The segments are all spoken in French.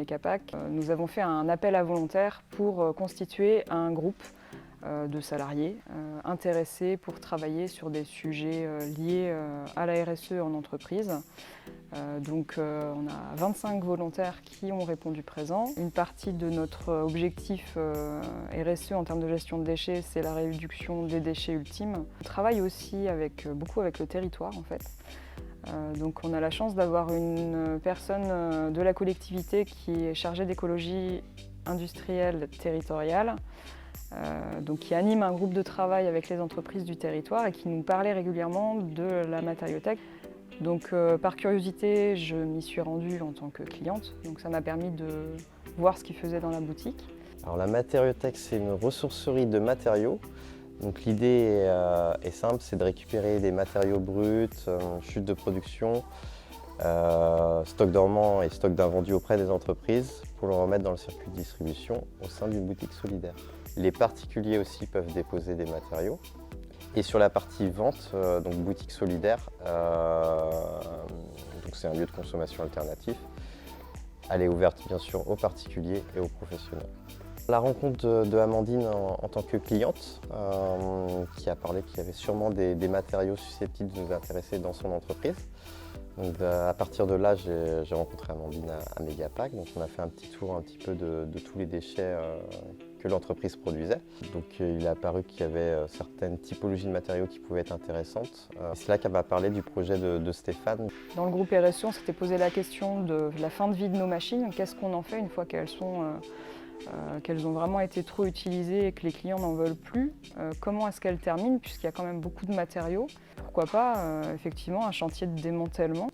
Mecapac, nous avons fait un appel à volontaires pour constituer un groupe de salariés intéressés pour travailler sur des sujets liés à la RSE en entreprise. Donc on a 25 volontaires qui ont répondu présent. Une partie de notre objectif RSE en termes de gestion de déchets, c'est la réduction des déchets ultimes. On travaille aussi beaucoup avec le territoire en fait. Donc on a la chance d'avoir une personne de la collectivité qui est chargée d'écologie industrielle territoriale, donc qui anime un groupe de travail avec les entreprises du territoire et qui nous parlait régulièrement de la matériothèque. Donc par curiosité, je m'y suis rendue en tant que cliente, donc ça m'a permis de voir ce qu'ils faisaient dans la boutique. Alors la matériothèque, c'est une ressourcerie de matériaux. Donc l'idée est simple, c'est de récupérer des matériaux bruts, chute de production, stock dormant et stock d'invendus auprès des entreprises pour le remettre dans le circuit de distribution au sein d'une boutique solidaire. Les particuliers aussi peuvent déposer des matériaux. Et sur la partie vente, donc boutique solidaire, c'est un lieu de consommation alternatif. Elle est ouverte bien sûr aux particuliers et aux professionnels. La rencontre de Amandine en tant que cliente, qui a parlé qu'il y avait sûrement des matériaux susceptibles de nous intéresser dans son entreprise. Donc, à partir de là, j'ai rencontré Amandine à Mecapac. Donc on a fait un petit tour de tous les déchets que l'entreprise produisait. Donc il est apparu qu'il y avait certaines typologies de matériaux qui pouvaient être intéressantes. C'est là qu'elle m'a parlé du projet de Stéphane. Dans le groupe RSE, on s'était posé la question de la fin de vie de nos machines. Qu'est-ce qu'on en fait une fois qu'elles ont vraiment été trop utilisées et que les clients n'en veulent plus? Comment est-ce qu'elles terminent, puisqu'il y a quand même beaucoup de matériaux? Pourquoi pas effectivement un chantier de démantèlement?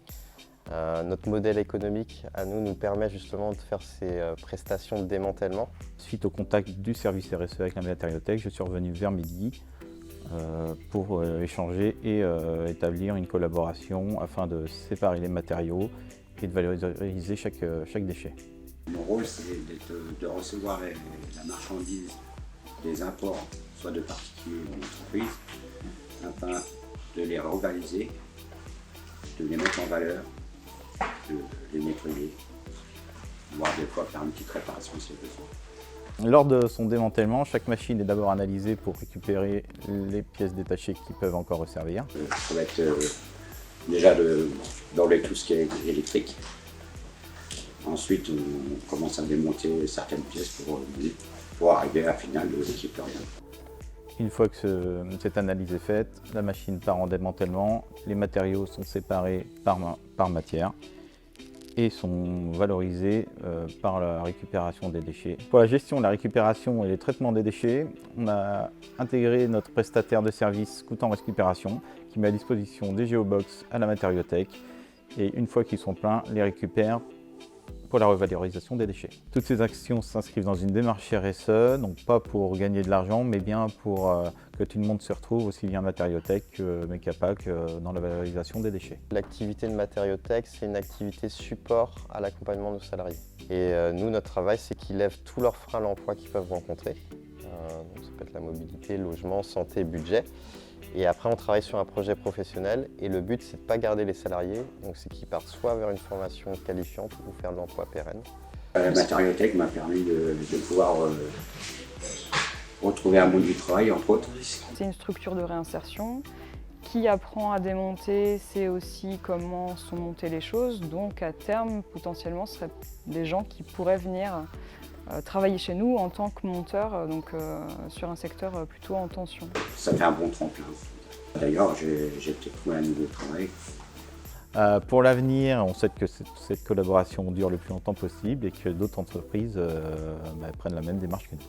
Notre modèle économique à nous permet justement de faire ces prestations de démantèlement. Suite au contact du service RSE avec la matériothèque, je suis revenu vers midi pour échanger et établir une collaboration afin de séparer les matériaux et de valoriser chaque déchet. Mon rôle, c'est de recevoir la marchandise des imports, soit de particuliers ou d'entreprises, afin de les revaloriser, de les mettre en valeur, de les nettoyer, voire des fois faire une petite réparation si besoin. Lors de son démantèlement, chaque machine est d'abord analysée pour récupérer les pièces détachées qui peuvent encore servir. Ça va être déjà d'enlever tout ce qui est électrique. Ensuite, on commence à démonter certaines pièces pour arriver à la finale de l'équipe rien. Une fois que cette analyse est faite, la machine part en démantèlement, les matériaux sont séparés par matière et sont valorisés par la récupération des déchets. Pour la gestion, la récupération et le traitement des déchets, on a intégré notre prestataire de service Coutan Récupération qui met à disposition des géobox à la matériothèque et une fois qu'ils sont pleins, les récupère pour la revalorisation des déchets. Toutes ces actions s'inscrivent dans une démarche RSE, donc pas pour gagner de l'argent, mais bien pour que tout le monde se retrouve, aussi bien matériothèque que Mecapac, dans la valorisation des déchets. L'activité de matériothèque, c'est une activité support à l'accompagnement de nos salariés. Et nous, notre travail, c'est qu'ils lèvent tous leurs freins à l'emploi qu'ils peuvent rencontrer. Donc ça peut être la mobilité, logement, santé, budget. Et après, on travaille sur un projet professionnel et le but, c'est de ne pas garder les salariés, donc c'est qu'ils partent soit vers une formation qualifiante ou faire de l'emploi pérenne. La matériothèque m'a permis de pouvoir retrouver un monde du travail, entre autres. C'est une structure de réinsertion qui apprend à démonter, sait aussi comment sont montées les choses, donc à terme, potentiellement, ce seraient des gens qui pourraient venir travailler chez nous en tant que monteur, sur un secteur plutôt en tension. Ça fait un bon tremplin. D'ailleurs, j'ai peut-être trouvé un nouveau travail. Pour l'avenir, on souhaite que cette collaboration dure le plus longtemps possible et que d'autres entreprises prennent la même démarche que nous.